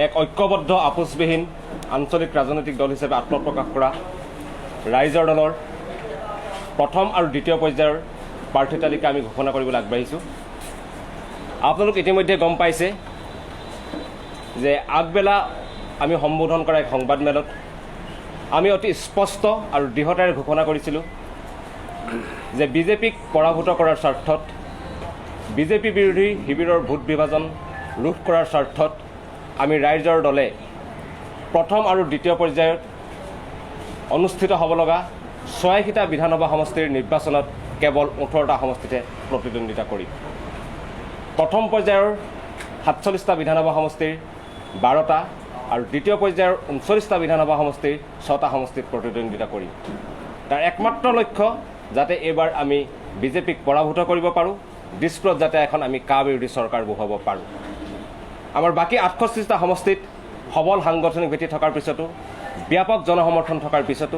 এক ঐক্যবদ্ধ আপোচবিহীন আঞ্চলিক ৰাজনৈতিক দল হিচাপে আত্মপ্ৰকাশ কৰা ৰাইজৰ দলৰ প্ৰথম আৰু দ্বিতীয় পৰ্যায়ৰ প্ৰাৰ্থী তালিকা আমি ঘোষণা কৰিবলৈ আগবাঢ়িছোঁ। আপোনালোক ইতিমধ্যে গম পাইছে যে আগবেলা আমি সম্বোধন কৰা এক সংবাদমেলত আমি অতি স্পষ্ট আৰু দৃঢ়তাৰে ঘোষণা কৰিছিলোঁ যে বিজেপিক পৰাভূত কৰাৰ স্বাৰ্থত, বিজেপি বিৰোধী শিবিৰৰ ভোট বিভাজন ৰোধ কৰাৰ স্বাৰ্থত আমি ৰাইজৰ দলে প্ৰথম আৰু দ্বিতীয় পৰ্যায়ত অনুষ্ঠিত হ'ব লগা 86টা বিধানসভা সমষ্টিৰ নিৰ্বাচনত কেৱল 18টা সমষ্টিতে প্ৰতিদ্বন্দ্বিতা কৰিম। প্ৰথম পৰ্যায়ৰ 47টা বিধানসভা সমষ্টিৰ 12টা আৰু দ্বিতীয় পৰ্যায়ৰ 39টা বিধানসভা সমষ্টিৰ 6টা সমষ্টিত প্ৰতিদ্বন্দ্বিতা কৰিম। তাৰ একমাত্ৰ লক্ষ্য যাতে এইবাৰ আমি বিজেপিক পৰাভূত কৰিব পাৰোঁ, দিছপুৰত যাতে এখন আমি কা বিৰোধী চৰকাৰ বহুৱাব পাৰোঁ। আমাৰ বাকী 68টা সমষ্টিত সবল সাংগঠনিক ভেটি থকাৰ পিছতো, ব্যাপক জনসমৰ্থন থকাৰ পিছতো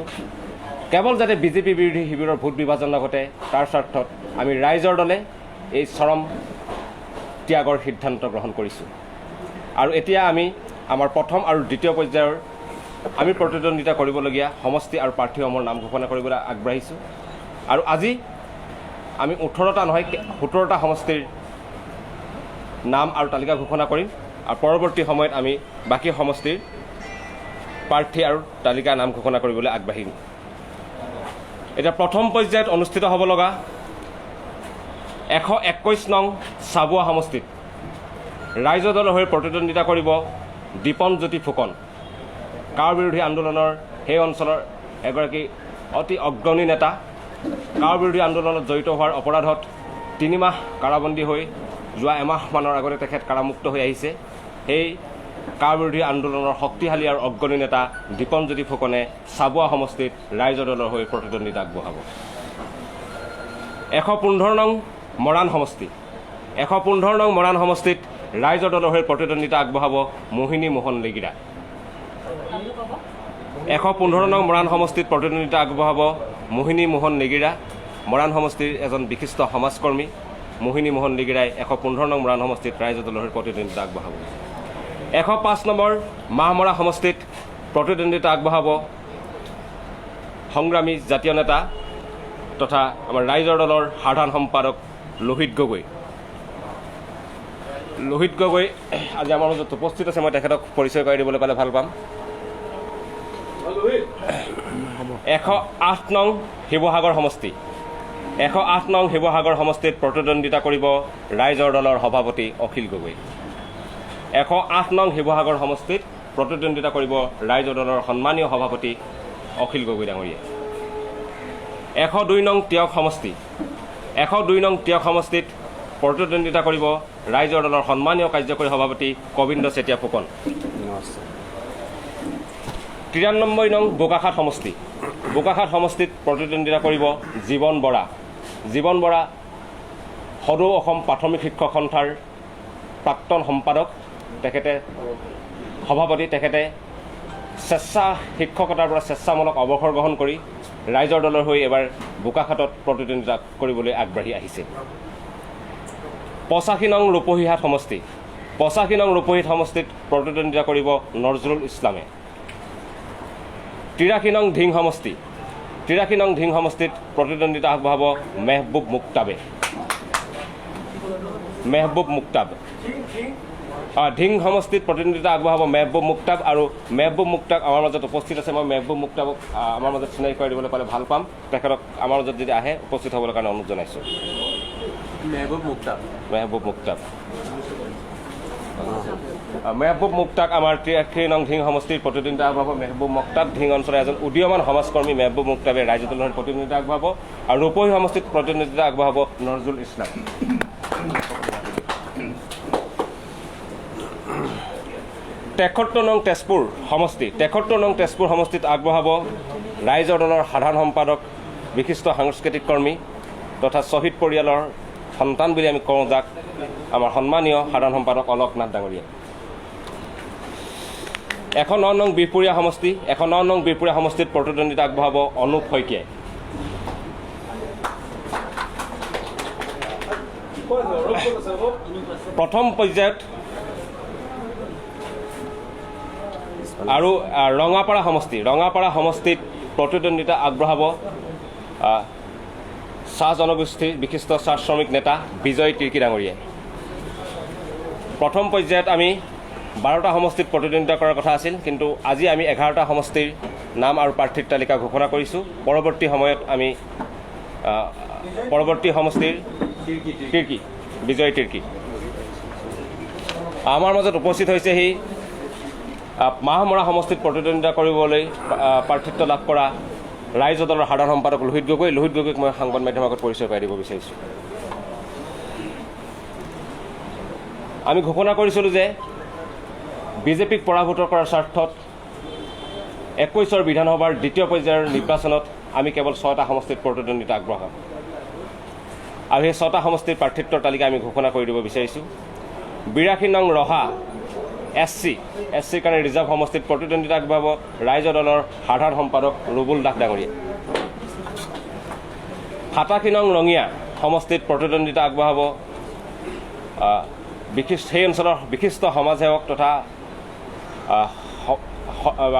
কেৱল যাতে বিজেপি বিৰোধী শিবিৰৰ ভোট বিভাজন নঘটে তাৰ স্বাৰ্থত আমি ৰাইজৰ দলে এই চৰম ত্যাগৰ সিদ্ধান্ত গ্ৰহণ কৰিছোঁ। আৰু এতিয়া আমি আমাৰ প্ৰথম আৰু দ্বিতীয় পৰ্যায়ৰ আমি প্ৰতিদ্বন্দ্বিতা কৰিবলগীয়া সমষ্টি আৰু প্ৰাৰ্থীসমূহৰ নাম ঘোষণা কৰিবলৈ আগবাঢ়িছোঁ। আৰু আজি আমি 18টা নহয় 17টা সমষ্টিৰ নাম আৰু তালিকা ঘোষণা কৰিম আৰু পৰৱৰ্তী সময়ত আমি বাকী সমষ্টিৰ প্ৰাৰ্থী আৰু তালিকা নাম ঘোষণা কৰিবলৈ আগবাঢ়িম। এতিয়া প্ৰথম পৰ্যায়ত অনুষ্ঠিত হ'ব লগা 121 নং চাবুৱা সমষ্টিত ৰাইজৰ দলৰ হৈ প্ৰতিদ্বন্দ্বিতা কৰিব দীপনজ্যোতি ফুকন। কাৰ বিৰোধী আন্দোলনৰ সেই অঞ্চলৰ এগৰাকী অতি অগ্ৰণী নেতা। কাৰ বিৰোধী আন্দোলনত জড়িত হোৱাৰ অপৰাধত 3 মাহ কাৰাবন্দী হৈ যোৱা এমাহমানৰ আগতে তেখেত কাৰামুক্ত হৈ আহিছে। সেই কাৰ বিৰোধী আন্দোলনৰ শক্তিশালী আৰু অগ্ৰণী নেতা দীপনজ্যোতি ফুকনে চাবুৱা সমষ্টিত ৰাইজৰ দলৰ হৈ প্ৰতিদ্বন্দ্বিতা আগবঢ়াব। 115 নং মৰাণ সমষ্টি 115 নং মৰাণ সমষ্টিত ৰাইজৰ দলৰ হৈ প্ৰতিদ্বন্দ্বিতা আগবঢ়াব মোহিনী মোহন নেগিৰা। 115 নং মৰাণ সমষ্টিত প্ৰতিদ্বন্দ্বিতা আগবঢ়াব মোহিনী মোহন নেগিৰা। মৰাণ সমষ্টিৰ এজন বিশিষ্ট সমাজকৰ্মী মোহিনী মোহন নেগিৰাই 115 নং মৰাণ সমষ্টিত ৰাইজৰ দলৰ হৈ প্ৰতিদ্বন্দ্বিতা আগবঢ়াব। 105 নম্বৰ মাহমৰা সমষ্টিত প্ৰতিদ্বন্দ্বিতা আগবঢ়াব সংগ্ৰামী জাতীয় নেতা তথা আমাৰ ৰাইজৰ দলৰ সাধাৰণ সম্পাদক লোহিত গগৈ। লোহিত গগৈ আজি আমাৰ মাজত উপস্থিত আছে, মই তেখেতক পৰিচয় কৰি দিবলৈ পালে ভাল পাম। 108 নং শিৱসাগৰ সমষ্টি 108 নং শিৱসাগৰ সমষ্টিত প্ৰতিদ্বন্দ্বিতা কৰিব ৰাইজৰ দলৰ সভাপতি অখিল গগৈ। 108 নং শিৱসাগৰ সমষ্টিত প্ৰতিদ্বন্দ্বিতা কৰিব ৰাইজৰ দলৰ সন্মানীয় সভাপতি অখিল গগৈ ডাঙৰীয়া। 102 নং টিয়ক সমষ্টি 102 নং টিয়ক সমষ্টিত প্ৰতিদ্বন্দ্বিতা কৰিব ৰাইজৰ দলৰ সন্মানীয় কাৰ্যকৰী সভাপতি গোবিন্দ চেতিয়া ফুকন। 93 নং বোকাখাট সমষ্টি বোকাখাট সমষ্টিত প্ৰতিদ্বন্দ্বিতা কৰিব জীৱন বৰা। জীৱন বৰা সদৌ অসম প্ৰাথমিক শিক্ষক সন্থাৰ প্ৰাক্তন সম্পাদক, তেখেতে সভাপতি। তেখেতে স্বেচ্ছা শিক্ষকতাৰ পৰা স্বেচ্ছামূলক অৱসৰ গ্ৰহণ কৰি ৰাইজৰ দলৰ হৈ এবাৰ বোকাখাটত প্ৰতিদ্বন্দ্বিতা কৰিবলৈ আগবাঢ়ি আহিছে। 85 নং ৰূপহীহাট সমষ্টি 85 নং ৰূপহীহাট সমষ্টিত প্ৰতিদ্বন্দ্বিতা কৰিব নজৰুল ইছলামে। 83 নং ধিং সমষ্টি 83 নং ধিং সমষ্টিত প্ৰতিদ্বন্দ্বিতা আগবঢ়াব মেহবুব মুক্তাবে। মেহবুব মুক্তাব ধিং সমষ্টিত প্ৰতিদ্বন্দ্বিতা আগবঢ়াব মেহবুব মুক্তাব। আৰু মেহবুব মুক্তাব আমাৰ মাজত উপস্থিত আছে। মই মেহবুব মুক্তাবক আমাৰ মাজত চিনাকি কৰি দিবলৈ পালে ভাল পাম। তেখেতক আমাৰ মাজত যদি আহে উপস্থিত হ'বলৈ কাৰণে অনুৰোধ জনাইছোঁ। মেহবুব মুক্তাব মেহবুব মুক্তাক আমাৰ 83 নং ধিং সমষ্টিৰ প্ৰতিদ্বন্দ্বিতা আগবঢ়াব মেহবুব মুক্তাব। ধিং অঞ্চলৰ এজন উদীয়মান সমাজকৰ্মী মেহবুব মুক্তাবে ৰাইজৰ দলৰ প্ৰতিদ্বন্দ্বিতা আগবঢ়াব। আৰু ৰূপহী সমষ্টিত প্ৰতিদ্বন্দ্বিতা আগবঢ়াব নজৰুল ইছলাম। 73 নং তেজপুৰ সমষ্টি 73 নং তেজপুৰ সমষ্টিত আগবঢ়াব ৰাইজৰ দলৰ সাধাৰণ সম্পাদক বিশিষ্ট সাংস্কৃতিক কৰ্মী তথা শ্বহীদ পৰিয়ালৰ সন্তান বুলি আমি কওঁ যাক, আমাৰ সন্মানীয় সাধাৰণ সম্পাদক অলক নাথ ডাঙৰীয়া। 109 নং বিহপুৰীয়া সমষ্টি 109 নং বিহপুৰীয়া সমষ্টিত প্ৰতিদ্বন্দ্বিতা আগবঢ়াব অনুপ শইকীয়াই। প্ৰথম পৰ্যায়ত আৰু ৰঙাপাৰা সমষ্টিত প্ৰতিদ্বন্দ্বিতা আগবঢ়াব চাহ জনগোষ্ঠীৰ বিশিষ্ট চাহ শ্ৰমিক নেতা বিজয় তিৰ্কী ডাঙৰীয়াই। প্ৰথম পৰ্যায়ত আমি 12টা সমষ্টিত প্ৰতিদ্বন্দ্বিতা কৰাৰ কথা আছিল, কিন্তু আজি আমি 11টা সমষ্টিৰ নাম আৰু প্ৰাৰ্থীৰ তালিকা ঘোষণা কৰিছোঁ। পৰৱৰ্তী সময়ত আমি পৰৱৰ্তী সমষ্টিৰ তিৰ্কী বিজয় তিৰ্কী আমাৰ মাজত উপস্থিত হৈছে। সি মাহমৰা সমষ্টিত প্ৰতিদ্বন্দ্বিতা কৰিবলৈ প্ৰাৰ্থিত্ব লাভ কৰা ৰাইজৰ দলৰ সাধাৰণ সম্পাদক লোহিত গগৈক মই সংবাদ মাধ্যমৰ আগত পৰিচয় কৰাই দিব বিচাৰিছোঁ। আমি ঘোষণা কৰিছিলোঁ যে বিজেপিক পৰাভূত কৰাৰ স্বাৰ্থত 21ৰ বিধানসভাৰ দ্বিতীয় পৰ্যায়ৰ নিৰ্বাচনত আমি কেৱল 6টা সমষ্টিত প্ৰতিদ্বন্দ্বিতা আগবঢ়াম আৰু সেই 6টা সমষ্টিৰ প্ৰাৰ্থিত্বৰ তালিকা আমি ঘোষণা কৰি দিব বিচাৰিছোঁ। 82 নং ৰহা এছ চিৰ কাৰণে ৰিজাৰ্ভ সমষ্টিত প্ৰতিদ্বন্দ্বিতা আগবঢ়াব ৰাইজৰ দলৰ সাধাৰণ সম্পাদক ৰুবুল দাস ডাঙৰীয়া। 87 নং ৰঙিয়া সমষ্টিত প্ৰতিদ্বন্দ্বিতা আগবঢ়াব সেই অঞ্চলৰ বিশিষ্ট সমাজসেৱক তথা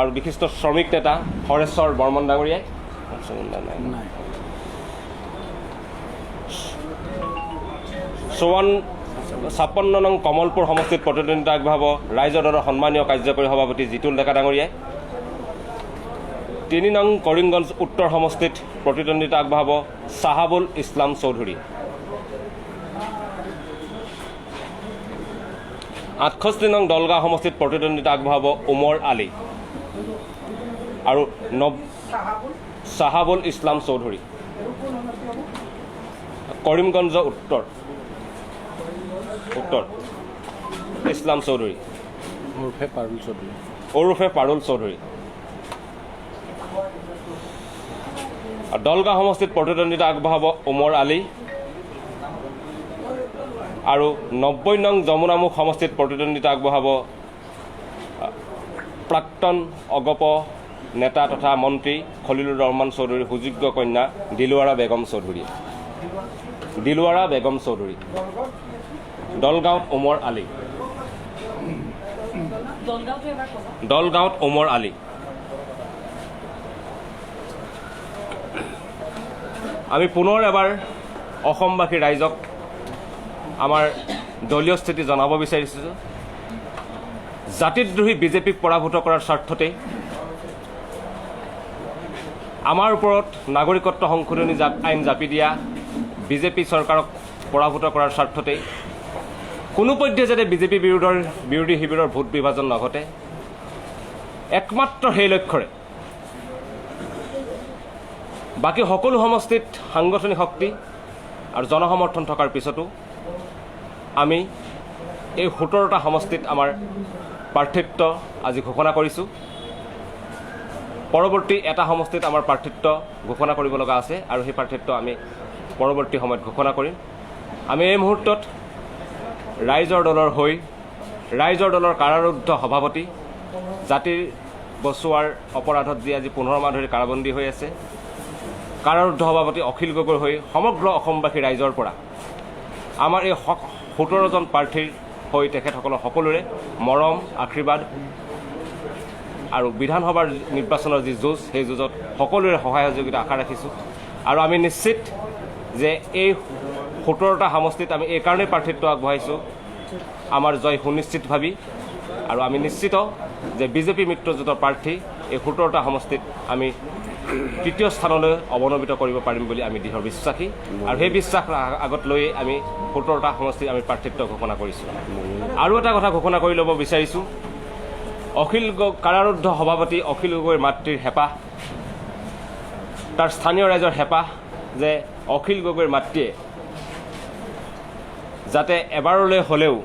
আৰু বিশিষ্ট শ্ৰমিক নেতা হৰেশ্বৰ বৰ্মন ডাঙৰীয়াই। 56 নং কমলপুৰ সমষ্টিত প্ৰতিদ্বন্দ্বিতা আগবঢ়াব ৰাইজৰ দলৰ সন্মানীয় কাৰ্যকৰী সভাপতি জিতুল ডেকা ডাঙৰীয়াই। 3 নং কৰিমগঞ্জ উত্তৰ সমষ্টিত প্ৰতিদ্বন্দ্বিতা আগবঢ়াব চাহাবুল ইছলাম চৌধুৰী। 68 নং দলগাঁও সমষ্টিত প্ৰতিদ্বন্দ্বিতা আগবঢ়াব উমৰ আলী আৰু চাহাবুল ইছলাম চৌধুৰী। কৰিমগঞ্জ উত্তৰ ইছলাম চৌধুৰী ওৰফে পাৰুল চৌধুৰী। দলগাঁও সমষ্টিত প্ৰতিদ্বন্দ্বিতা আগবঢ়াব উমৰ আলী আৰু 90 নং যমুনামুখ সমষ্টিত প্ৰতিদ্বন্দ্বিতা আগবঢ়াব প্ৰাক্তন অগপ নেতা তথা মন্ত্ৰী খলিলুৰ ৰহমান চৌধুৰীৰ সুযোগ্য কন্যা দিলৱাৰা বেগম চৌধুৰী। দলগাঁৱত উমৰ আলী। আমি পুনৰ এবাৰ অসমবাসী ৰাইজক আমাৰ দলীয় স্থিতি জনাব বিচাৰিছোঁ। জাতিদ্ৰোহী বিজেপিক পৰাভূত কৰাৰ স্বাৰ্থতে আমাৰ ওপৰত নাগৰিকত্ব সংশোধনী আইন জাপি দিয়া বিজেপি চৰকাৰক পৰাভূত কৰাৰ স্বাৰ্থতে কোনোপধ্যে যাতে বিজেপি বিৰোধী শিবিৰৰ ভোট বিভাজন নঘটে, একমাত্ৰ সেই লক্ষ্যৰে বাকী সকলো সমষ্টিত সাংগঠনিক শক্তি আৰু জনসমৰ্থন থকাৰ পিছতো আমি এই 17টা সমষ্টিত আমাৰ প্ৰাৰ্থিত্ব আজি ঘোষণা কৰিছোঁ। পৰৱৰ্তী এটা সমষ্টিত আমাৰ প্ৰাৰ্থিত্ব ঘোষণা কৰিব লগা আছে আৰু সেই প্ৰাৰ্থিত্ব আমি পৰৱৰ্তী সময়ত ঘোষণা কৰিম। আমি এই মুহূৰ্তত ৰাইজৰ দলৰ কাৰাৰুদ্ধ সভাপতি জাতিৰ বচোৱাৰ অপৰাধত যি আজি 15 মাহ ধৰি কাৰাবন্দী হৈ আছে, কাৰাৰুদ্ধ সভাপতি অখিল গগৈৰ হৈ সমগ্ৰ অসমবাসী ৰাইজৰ পৰা আমাৰ এই 17জন প্ৰাৰ্থীৰ হৈ তেখেতসকলৰ সকলোৰে মৰম আশীৰ্বাদ আৰু বিধানসভাৰ নিৰ্বাচনৰ যি যুঁজ, সেই যুঁজত সকলোৰে সহায় সহযোগিতা আশা ৰাখিছোঁ। আৰু আমি নিশ্চিত যে এই 17টা সমষ্টিত আমি এই কাৰণেই প্ৰাৰ্থিত্ব আগবঢ়াইছোঁ আমাৰ জয় সুনিশ্চিত ভাবি, আৰু আমি নিশ্চিত যে বিজেপি মিত্ৰজোঁটৰ প্ৰাৰ্থী এই 17টা সমষ্টিত আমি তৃতীয় স্থানলৈ অৱনমিত কৰিব পাৰিম বুলি আমি দৃঢ় বিশ্বাসী, আৰু সেই বিশ্বাস আগত লৈয়ে আমি 17টা সমষ্টিত আমি প্ৰাৰ্থিত্ব ঘোষণা কৰিছোঁ। আৰু এটা কথা ঘোষণা কৰি ল'ব বিচাৰিছোঁ, কাৰাৰুদ্ধ সভাপতি অখিল গগৈৰ মাতৃৰ হেঁপাহ, তাৰ স্থানীয় ৰাইজৰ হেঁপাহ যে অখিল গগৈৰ মাতৃয়ে যাতে এবাৰলৈ হ'লেও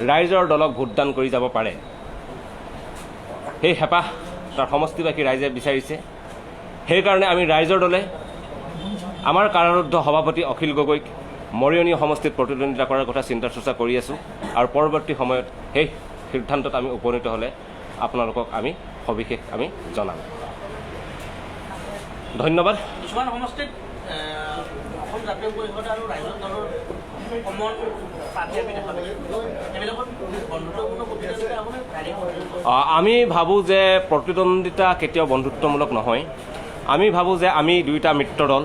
ৰাইজৰ দলক ভোটদান কৰি যাব পাৰে, সেই হেঁপাহ তাৰ সমষ্টিবাসী ৰাইজে বিচাৰিছে। সেইকাৰণে আমি ৰাইজৰ দলে আমাৰ কাৰাৰুদ্ধ সভাপতি অখিল গগৈক মৰিয়নি সমষ্টিত প্ৰতিদ্বন্দ্বিতা কৰাৰ কথা চিন্তা চৰ্চা কৰি আছোঁ, আৰু পৰৱৰ্তী সময়ত সেই সিদ্ধান্তত আমি উপনীত হ'লে আপোনালোকক আমি সবিশেষ আমি জনাম। ধন্যবাদ। কিছুমান সমষ্টিত অসম জাতীয় পৰিষদ আৰু ৰাইজৰ দলৰ কমন প্ৰাৰ্থী আমি দেখা পাইছোঁ এইবিলাকত বন্ধুত্বপূৰ্ণ প্ৰতিদ্বন্দ্বিতা হ'বনে ডাইৰেক্ট? আমি ভাবোঁ যে প্ৰতিদ্বন্দ্বিতা কেতিয়াও বন্ধুত্বমূলক নহয়। আমি ভাবোঁ যে আমি দুয়োটা মিত্ৰ দল,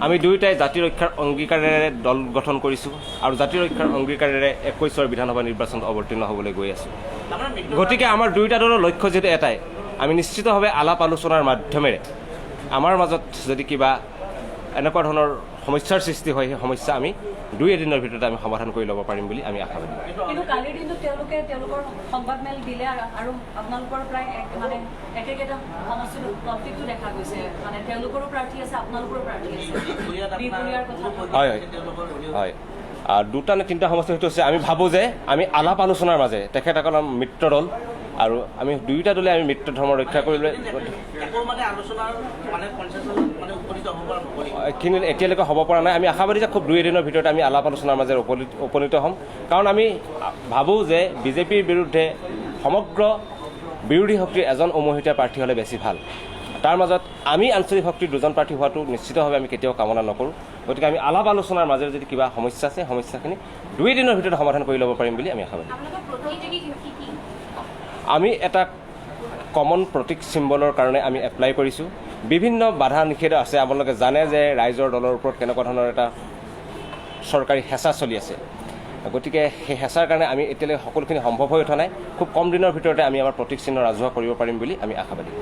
আমি দুয়োটাই জাতি ৰক্ষাৰ অংগীকাৰেৰে দল গঠন কৰিছোঁ আৰু জাতি ৰক্ষাৰ অংগীকাৰেৰে 21ৰ বিধানসভা নিৰ্বাচনত অৱতীৰ্ণ হ'বলৈ গৈ আছোঁ। গতিকে আমাৰ দুয়োটা দলৰ লক্ষ্য যিহেতু এটাই, আমি নিশ্চিতভাৱে আলাপ আলোচনাৰ মাধ্যমেৰে আমাৰ মাজত যদি কিবা এনেকুৱা ধৰণৰ সমস্যাৰ সৃষ্টি হয়, সেই সমস্যা আমি 2 এদিনৰ ভিতৰতে আমি সমাধান কৰি ল'ব পাৰিম বুলি আমি আশাবাদী। কিন্তু কালিৰ দিনটোত তেওঁলোকৰ সংবাদমেল দিলে আৰু আপোনালোকৰ প্ৰায় মানে একেকেইটা সমষ্টিত কনফ্লিক্টটো দেখা গৈছে, মানে তেওঁলোকৰো প্ৰাৰ্থী আছে, আপোনালোকৰো প্ৰাৰ্থী আছে। হয় হয় হয়, 2টা নে 3টা সমষ্টি সেইটো হৈছে আমি ভাবোঁ যে আমি আলাপ আলোচনাৰ মাজেৰে তেখেতসকলৰ মিত্ৰ দল আৰু আমি দুয়োটা দলে আমি মিত্ৰ ধৰ্ম ৰক্ষা কৰিবলৈ এইখিনি এতিয়ালৈকে হ'ব পৰা নাই। আমি আশাবাদী যে খুব 2 এদিনৰ ভিতৰতে আমি আলাপ আলোচনাৰ মাজেৰে উপনীত হ'ম, কাৰণ আমি ভাবোঁ যে বিজেপিৰ বিৰুদ্ধে সমগ্ৰ বিৰোধী শক্তিৰ এজন উমৈহতীয়া প্ৰাৰ্থী হ'লে বেছি ভাল। তাৰ মাজত আমি আঞ্চলিক শক্তিৰ 2জন প্ৰাৰ্থী হোৱাটো নিশ্চিতভাৱে আমি কেতিয়াও কামনা নকৰোঁ। গতিকে আমি আলাপ আলোচনাৰ মাজেৰে যদি কিবা সমস্যা আছে, সমস্যাখিনি 2 এদিনৰ ভিতৰতে সমাধান কৰি ল'ব পাৰিম বুলি আমি আশাবাদী। আমি এটা কমন প্ৰতীক চিম্বলৰ কাৰণে আমি এপ্লাই কৰিছোঁ। বিভিন্ন বাধা নিষেধ আছে, আপোনালোকে জানে যে ৰাইজৰ দলৰ ওপৰত কেনেকুৱা ধৰণৰ এটা চৰকাৰী হেঁচা চলি আছে। গতিকে সেই হেঁচাৰ কাৰণে আমি এতিয়ালৈকে সকলোখিনি সম্ভৱ হৈ উঠা নাই। খুব কম দিনৰ ভিতৰতে আমি আমাৰ প্ৰতীক চিহ্ন ৰাজহুৱা কৰিব পাৰিম বুলি আমি আশাবাদী।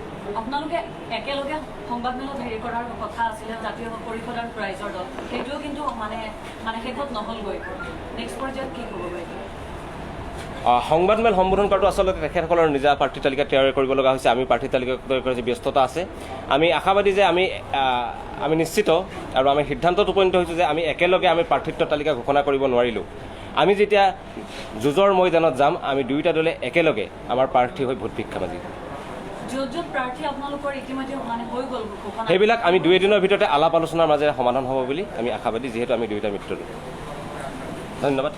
আপোনালোকে একেলগে সংবাদমেলত হেৰি কৰাৰ কথা আছিলে জাতীয় পৰিষদ আৰু ৰাইজৰ দল, সেইটোও কিন্তু মানে শেষত নহ'লগৈ। নেক্সট পৰ্যায়ত কি হ'ব? সংবাদমেল সম্বোধন কৰাটো আচলতে তেখেতসকলৰ নিজা প্ৰাৰ্থী তালিকা তৈয়াৰ কৰিব লগা হৈছে। আমি প্ৰাৰ্থী তালিকা তৈয়াৰ কৰাৰ যি ব্যস্ততা আছে, আমি আশাবাদী যে আমি নিশ্চিত আৰু আমি সিদ্ধান্তত উপনীত হৈছোঁ যে আমি একেলগে আমি প্ৰাৰ্থিত্ব তালিকা ঘোষণা কৰিব নোৱাৰিলোঁ। আমি যেতিয়া যুঁজৰ ময়দানত যাম, আমি দুয়োটা দলে একেলগে আমাৰ প্ৰাৰ্থী হৈ ভোট ভিক্ষা মাজিম। সেইবিলাক আমি 2 এদিনৰ ভিতৰতে আলাপ আলোচনাৰ মাজেৰে সমাধান হ'ব বুলি আমি আশাবাদী, যিহেতু আমি দুয়োটা মিত্ৰ দল। ধন্যবাদ।